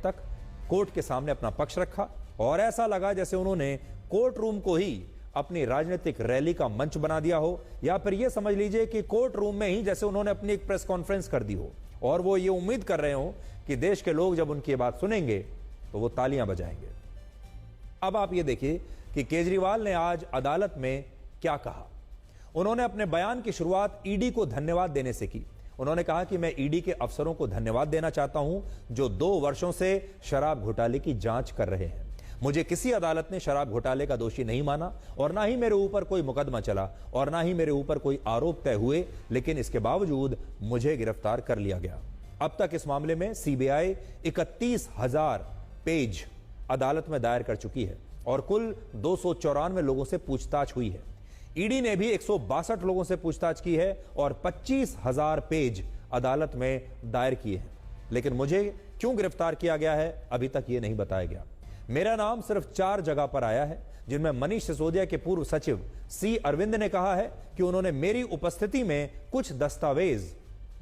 तक कोर्ट के सामने अपना पक्ष रखा और ऐसा लगा जैसे उन्होंने कोर्ट रूम को ही अपनी राजनीतिक रैली का मंच बना दिया हो, या फिर यह समझ लीजिए कि कोर्ट रूम में ही जैसे उन्होंने अपनी एक प्रेस कॉन्फ्रेंस कर दी हो और वो ये उम्मीद कर रहे हो कि देश के लोग जब उनकी बात सुनेंगे तो वो तालियां बजाएंगे। अब आप ये देखिए कि केजरीवाल ने आज अदालत में क्या कहा। उन्होंने अपने बयान की शुरुआत ईडी को धन्यवाद देने से की। उन्होंने कहा कि मैं ईडी के अफसरों को धन्यवाद देना चाहता हूं जो 2 वर्षों से शराब घोटाले की जांच कर रहे हैं। मुझे किसी अदालत ने शराब घोटाले का दोषी नहीं माना और ना ही मेरे ऊपर कोई मुकदमा चला और ना ही मेरे ऊपर कोई आरोप तय हुए, लेकिन इसके बावजूद मुझे गिरफ्तार कर लिया गया। अब तक इस मामले में सीबीआई 31,000 पेज अदालत में दायर कर चुकी है और कुल 294 लोगों से पूछताछ हुई है। ईडी ने भी 162 लोगों से पूछताछ की है और 25,000 पेज अदालत में दायर किए हैं, लेकिन मुझे क्यों गिरफ्तार किया गया है अभी तक यह नहीं बताया गया। मेरा नाम सिर्फ 4 जगह पर आया है, जिनमें मनीष सिसोदिया के पूर्व सचिव सी अरविंद ने कहा है कि उन्होंने मेरी उपस्थिति में कुछ दस्तावेज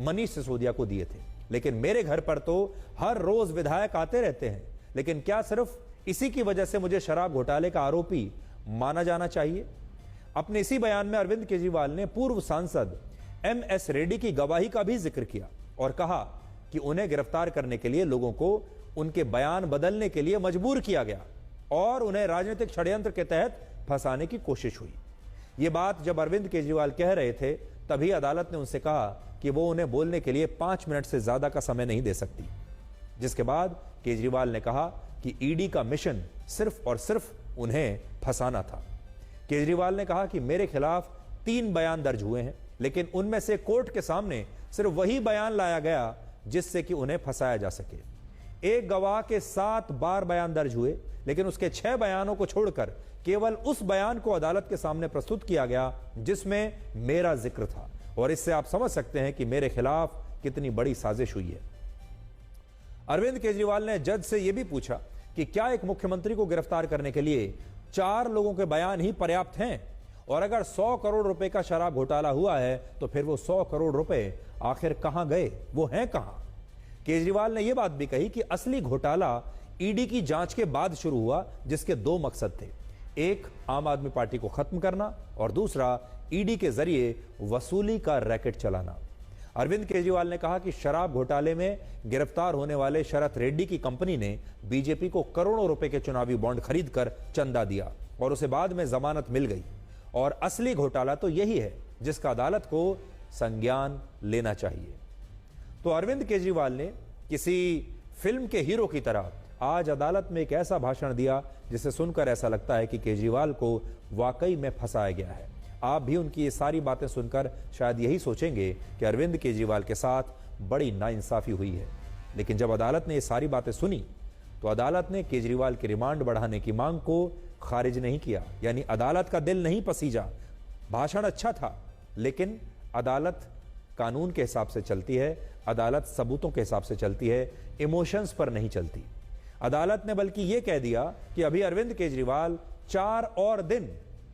मनीष सिसोदिया को दिए थे, लेकिन मेरे घर पर तो हर रोज विधायक आते रहते हैं। लेकिन क्या सिर्फ इसी की वजह से मुझे शराब घोटाले का आरोपी माना जाना चाहिए? अपने इसी बयान में अरविंद केजरीवाल ने पूर्व सांसद MS रेड्डी की गवाही का भी जिक्र किया और कहा कि उन्हें गिरफ्तार करने के लिए लोगों को उनके बयान बदलने के लिए मजबूर किया गया और उन्हें राजनीतिक षड्यंत्र के तहत फंसाने की कोशिश हुई। यह बात जब अरविंद केजरीवाल कह रहे थे तभी अदालत ने उनसे कहा कि वो उन्हें बोलने के लिए 5 मिनट से ज्यादा का समय नहीं दे सकती, जिसके बाद केजरीवाल ने कहा कि ईडी का मिशन सिर्फ और सिर्फ उन्हें फंसाना था। केजरीवाल ने कहा कि मेरे खिलाफ 3 बयान दर्ज हुए हैं, लेकिन उनमें से कोर्ट के सामने सिर्फ वही बयान लाया गया जिससे कि उन्हें फंसाया जा सके। एक गवाह के 7 बार बयान दर्ज हुए, लेकिन उसके 6 बयानों को छोड़कर केवल उस बयान को अदालत के सामने प्रस्तुत किया गया जिसमें मेरा जिक्र था, और इससे आप समझ सकते हैं कि मेरे खिलाफ कितनी बड़ी साजिश हुई है। अरविंद केजरीवाल ने जज से यह भी पूछा कि क्या एक मुख्यमंत्री को गिरफ्तार करने के लिए 4 लोगों के बयान ही पर्याप्त हैं, और अगर 100 करोड़ रुपए का शराब घोटाला हुआ है तो फिर वो 100 करोड़ रुपए आखिर कहां गए, वो हैं कहां? केजरीवाल ने यह बात भी कही कि असली घोटाला ईडी की जांच के बाद शुरू हुआ, जिसके 2 मकसद थे। एक, आम आदमी पार्टी को खत्म करना और दूसरा, ईडी के जरिए वसूली का रैकेट चलाना। अरविंद केजरीवाल ने कहा कि शराब घोटाले में गिरफ्तार होने वाले शरत रेड्डी की कंपनी ने बीजेपी को करोड़ों रुपए के चुनावी बॉन्ड खरीदकर चंदा दिया और उसे बाद में जमानत मिल गई, और असली घोटाला तो यही है जिसका अदालत को संज्ञान लेना चाहिए। तो अरविंद केजरीवाल ने किसी फिल्म के हीरो की तरह आज अदालत में एक ऐसा भाषण दिया जिसे सुनकर ऐसा लगता है कि केजरीवाल को वाकई में फंसाया गया है। आप भी उनकी ये सारी बातें सुनकर शायद यही सोचेंगे कि अरविंद केजरीवाल के साथ बड़ी नाइंसाफी हुई है, लेकिन जब अदालत ने ये सारी बातें सुनी तो अदालत ने केजरीवाल की रिमांड बढ़ाने की मांग को खारिज नहीं किया। यानी अदालत का दिल नहीं पसीजा। भाषण अच्छा था, लेकिन अदालत कानून के हिसाब से चलती है, अदालत सबूतों के हिसाब से चलती है, इमोशंस पर नहीं चलती। अदालत ने बल्कि यह कह दिया कि अभी अरविंद केजरीवाल 4 और दिन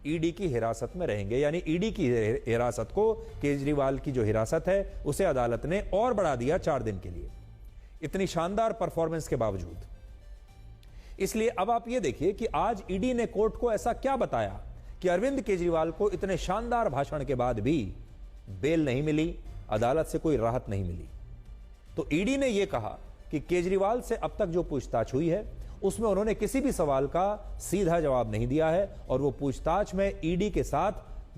ईडी की हिरासत में रहेंगे। यानी ईडी की हिरासत को, केजरीवाल की जो हिरासत है उसे अदालत ने और बढ़ा दिया 4 दिन के लिए, इतनी शानदार परफॉर्मेंस के बावजूद। इसलिए अब आप ये देखिए कि आज ईडी ने कोर्ट को ऐसा क्या बताया कि अरविंद केजरीवाल को इतने शानदार भाषण के बाद भी बेल नहीं मिली, अदालत से कोई राहत नहीं मिली। तो ईडी ने यह कहा कि केजरीवाल से अब तक जो पूछताछ हुई है उसमें उन्होंने किसी भी सवाल का सीधा जवाब नहीं दिया है और वो पूछताछ में ईडी के साथ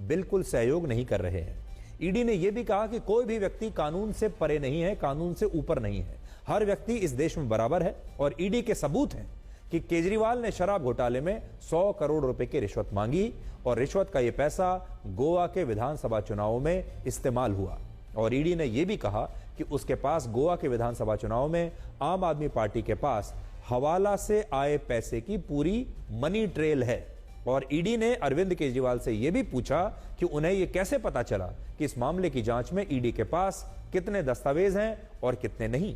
बिल्कुल सहयोग नहीं कर रहे हैं। ईडी ने यह भी कहा कि कोई भी व्यक्ति कानून से परे नहीं है, कानून से ऊपर नहीं है, हर व्यक्ति इस देश में बराबर है। और ईडी के सबूत हैं कि केजरीवाल ने शराब घोटाले में 100 करोड़ रुपए की रिश्वत मांगी और रिश्वत का यह पैसा गोवा के विधानसभा चुनावों में इस्तेमाल हुआ। और ईडी ने यह भी कहा कि उसके पास गोवा के विधानसभा चुनाव में आम आदमी पार्टी के पास हवाला से आए पैसे की पूरी मनी ट्रेल है। और ईडी ने अरविंद केजरीवाल से यह भी पूछा कि उन्हें यह कैसे पता चला कि इस मामले की जांच में ईडी के पास कितने दस्तावेज हैं और कितने नहीं।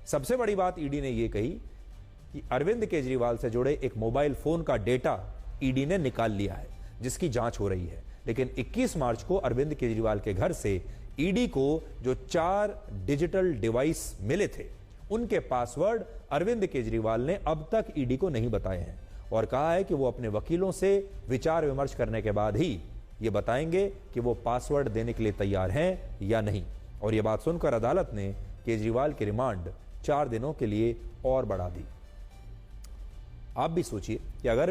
सबसे बड़ी बात ईडी ने यह कही कि अरविंद केजरीवाल से जुड़े एक मोबाइल फोन का डेटा ईडी ने निकाल लिया है, जिसकी जांच हो रही है। लेकिन 21 मार्च को अरविंद केजरीवाल के घर से ईडी को जो 4 डिजिटल डिवाइस मिले थे उनके पासवर्ड अरविंद केजरीवाल ने अब तक ईडी को नहीं बताए हैं और कहा है कि वो अपने वकीलों से विचार विमर्श करने के बाद ही ये बताएंगे कि वो पासवर्ड देने के लिए तैयार हैं या नहीं। और ये बात सुनकर अदालत ने केजरीवाल की रिमांड 4 दिनों के लिए और बढ़ा दी। आप भी सोचिए कि अगर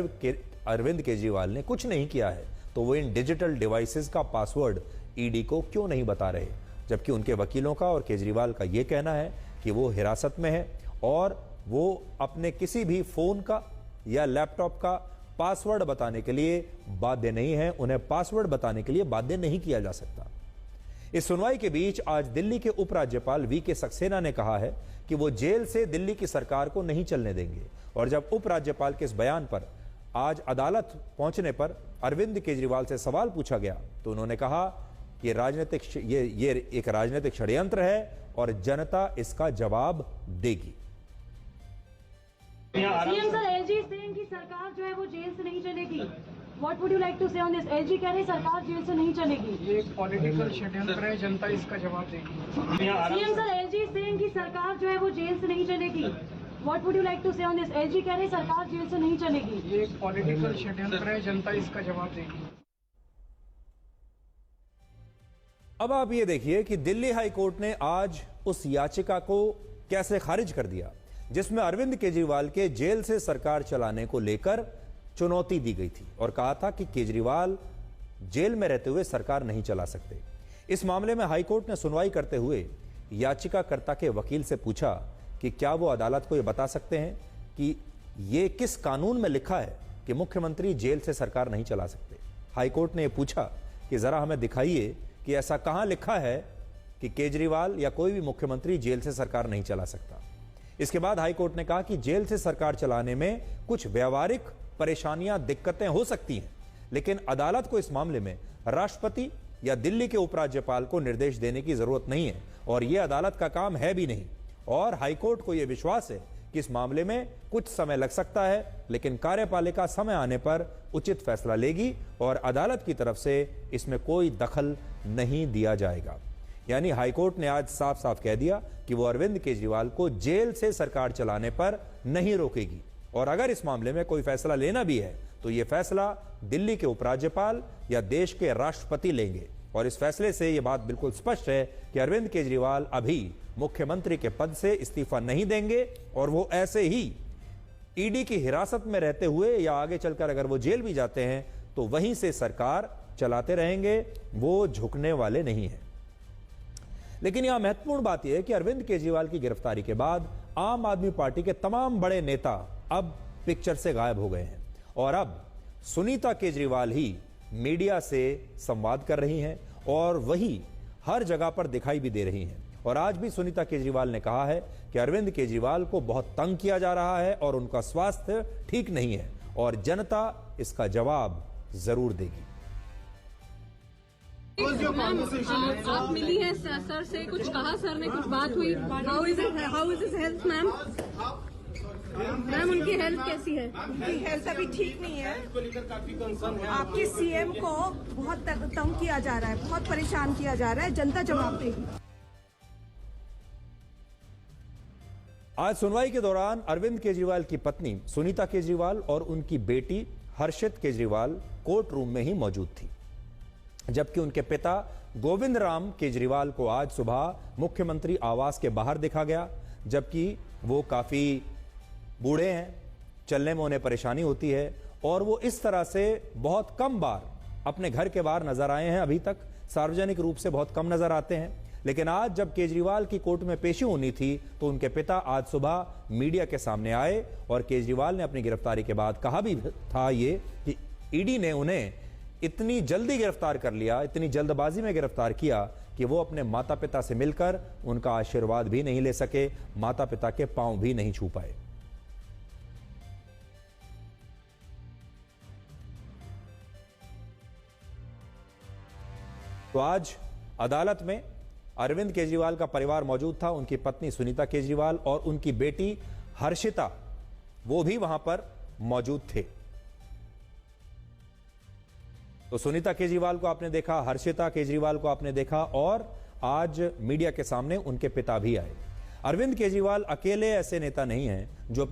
अरविंद केजरीवाल ने कुछ नहीं किया है तो वो इन डिजिटल डिवाइसेस का पासवर्ड ईडी को क्यों नहीं बता रहे, जबकि उनके वकीलों का और केजरीवाल का ये कहना है कि वो हिरासत में है और वो अपने किसी भी फोन का या लैपटॉप का पासवर्ड बताने के लिए बाध्य नहीं है, उन्हें पासवर्ड बताने के लिए बाध्य नहीं किया जा सकता। इस सुनवाई के बीच आज दिल्ली के उपराज्यपाल वी.के. सक्सेना ने कहा है कि वो जेल से दिल्ली की सरकार को नहीं चलने देंगे और जब उपराज्यपाल के इस बयान पर आज अदालत पहुंचने पर अरविंद केजरीवाल से सवाल पूछा गया तो उन्होंने कहा कि ये एक राजनीतिक षड्यंत्र है और जनता इसका जवाब देगी। सीएम सर, एलजी सेइंग कि सरकार जो है वो जेल से नहीं चलेगी। What would you like to say on this? LG कह रहे सरकार जेल से नहीं चलेगी। ये एक पॉलिटिकल षड्यंत्र है, जनता इसका जवाब देगी। सीएम सर, एलजी सेइंग कि सरकार जो है वो जेल से नहीं चलेगी। What would you like to say on this? LG कह रहे सरकार जेल से नहीं चलेगी। ये एक पॉलिटिकल षड्यंत्र है, जनता इसका जवाब देगी। अब आप ये देखिए कि दिल्ली हाई कोर्ट ने आज उस याचिका को कैसे खारिज कर दिया जिसमें अरविंद केजरीवाल के जेल से सरकार चलाने को लेकर चुनौती दी गई थी और कहा था कि केजरीवाल जेल में रहते हुए सरकार नहीं चला सकते। इस मामले में हाईकोर्ट ने सुनवाई करते हुए याचिकाकर्ता के वकील से पूछा कि क्या वो अदालत को यह बता सकते हैं कि ये किस कानून में लिखा है कि मुख्यमंत्री जेल से सरकार नहीं चला सकते। हाईकोर्ट ने यह पूछा कि जरा हमें दिखाइए कि ऐसा कहां लिखा है कि केजरीवाल या कोई भी मुख्यमंत्री जेल से सरकार नहीं चला सकता। इसके बाद हाईकोर्ट ने कहा कि जेल से सरकार चलाने में कुछ व्यवहारिक परेशानियां, दिक्कतें हो सकती हैं, लेकिन अदालत को इस मामले में राष्ट्रपति या दिल्ली के उपराज्यपाल को निर्देश देने की जरूरत नहीं है और यह अदालत का काम है भी नहीं। और हाईकोर्ट को यह विश्वास है कि इस मामले में कुछ समय लग सकता है, लेकिन कार्यपालिका समय आने पर उचित फैसला लेगी और अदालत की तरफ से इसमें कोई दखल नहीं दिया जाएगा। यानी हाईकोर्ट ने आज साफ साफ कह दिया कि वो अरविंद केजरीवाल को जेल से सरकार चलाने पर नहीं रोकेगी और अगर इस मामले में कोई फैसला लेना भी है तो यह फैसला दिल्ली के उपराज्यपाल या देश के राष्ट्रपति लेंगे। और इस फैसले से यह बात बिल्कुल स्पष्ट है कि अरविंद केजरीवाल अभी मुख्यमंत्री के पद से इस्तीफा नहीं देंगे और वो ऐसे ही ईडी की हिरासत में रहते हुए या आगे चलकर अगर वो जेल भी जाते हैं तो वहीं से सरकार चलाते रहेंगे, वो झुकने वाले नहीं हैं। लेकिन यहां महत्वपूर्ण बात यह है कि अरविंद केजरीवाल की गिरफ्तारी के बाद आम आदमी पार्टी के तमाम बड़े नेता अब पिक्चर से गायब हो गए हैं और अब सुनीता केजरीवाल ही मीडिया से संवाद कर रही हैं और वही हर जगह पर दिखाई भी दे रही हैं। और आज भी सुनीता केजरीवाल ने कहा है कि अरविंद केजरीवाल को बहुत तंग किया जा रहा है और उनका स्वास्थ्य ठीक नहीं है और जनता इसका जवाब जरूर देगी। आप मिली है सर से, कुछ कहा सर ने, कुछ बात हुई? How is his health ma'am? Ma'am उनकी हेल्थ कैसी है? उनकी हेल्थ अभी ठीक नहीं है। आपके सीएम को बहुत तंग किया जा रहा है, बहुत परेशान किया जा रहा है, जनता जवाब देगी। आज सुनवाई के दौरान अरविंद केजरीवाल की पत्नी सुनीता केजरीवाल और उनकी बेटी हर्षित केजरीवाल कोर्ट रूम में ही मौजूद थी, जबकि उनके पिता गोविंद राम केजरीवाल को आज सुबह मुख्यमंत्री आवास के बाहर देखा गया, जबकि वो काफी बूढ़े हैं, चलने में उन्हें परेशानी होती है और वो इस तरह से बहुत कम बार अपने घर के बाहर नजर आए हैं। अभी तक सार्वजनिक रूप से बहुत कम नजर आते हैं, लेकिन आज जब केजरीवाल की कोर्ट में पेशी होनी थी तो उनके पिता आज सुबह मीडिया के सामने आए और केजरीवाल ने अपनी गिरफ्तारी के बाद कहा भी था ये कि ईडी ने उन्हें इतनी जल्दी गिरफ्तार कर लिया, इतनी जल्दबाजी में गिरफ्तार किया कि वो अपने माता पिता से मिलकर उनका आशीर्वाद भी नहीं ले सके, माता पिता के पांव भी नहीं छू पाए। तो आज अदालत में अरविंद केजरीवाल का परिवार मौजूद था, उनकी पत्नी सुनीता केजरीवाल और उनकी बेटी हर्षिता, वो भी वहां पर मौजूद थे। तो सुनीता केजरीवाल को आपने देखा, हर्षिता केजरीवाल को आपने देखा और आज मीडिया के सामने उनके पिता भी आए। अरविंद केजरीवाल अकेले ऐसे नेता नहीं हैं जो